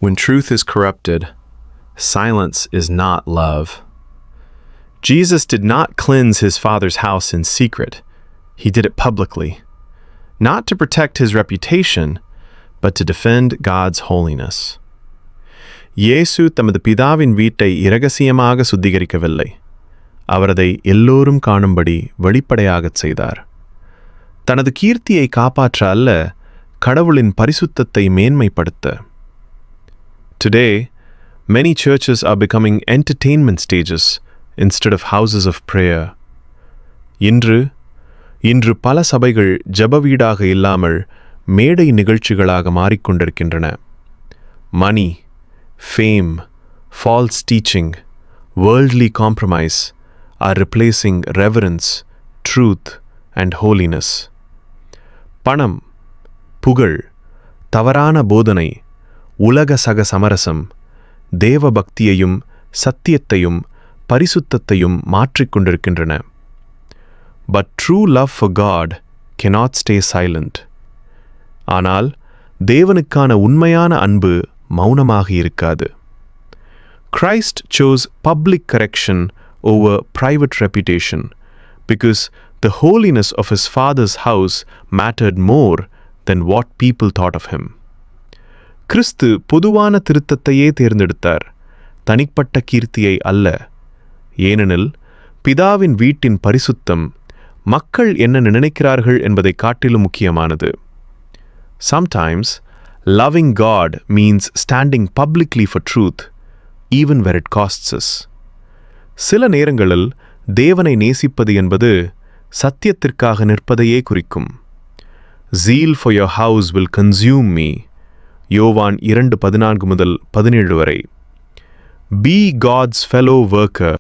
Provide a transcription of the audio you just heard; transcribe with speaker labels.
Speaker 1: When truth is corrupted, silence is not love. Jesus did not cleanse his Father's house in secret. He did it publicly, not to protect his reputation, but to defend God's holiness. இயேசு தமது பிதாவின் வீட்டை இரகசியமாக சுத்திகரிக்கவில்லை. அவர் அதை எல்லோரும் காணும்படி வெளிப்படையாகச் செய்தார். தனது கீர்த்தியை காப்பாற்ற அல்ல, கடவுளின் பரிசுத்தத்தை மேன்மைப்படுத்த. Today, many churches are becoming entertainment stages instead of houses of prayer. இன்று பல சபைகள் ஜெப வீடாக இல்லாமல் மேடை நிகழ்ச்சிகளாக மாறிக்கொண்டிருக்கின்றன. Money, fame, false teaching, worldly compromise are replacing reverence, truth, and holiness. பணம், புகழ், தவறான போதனை, உலக சக சமரசம், தேவ பக்தியையும் சத்தியத்தையும் பரிசுத்தத்தையும் மாற்றிக்கொண்டிருக்கின்றன. But true love for God cannot stay silent. ஆனால் தேவனுக்கான உண்மையான அன்பு மௌனமாக இருக்காது. Christ chose public correction over private reputation because the holiness of his Father's house mattered more than what people thought of him. கிறிஸ்து பொதுவான திருத்தத்தையே தேர்ந்தெடுத்தார், தனிப்பட்ட கீர்த்தியை அல்ல. ஏனெனில் பிதாவின் வீட்டின் பரிசுத்தம் மக்கள் என்ன நினைக்கிறார்கள் என்பதை காட்டிலும் முக்கியமானது. Sometimes, loving God means standing publicly for truth, even where it costs us. சில நேரங்களில் தேவனை நேசிப்பது என்பது சத்தியத்திற்காக நிற்பதையே குறிக்கும். Zeal for your house will consume me. யோவான் 2:14-17 வரை. Be God's fellow worker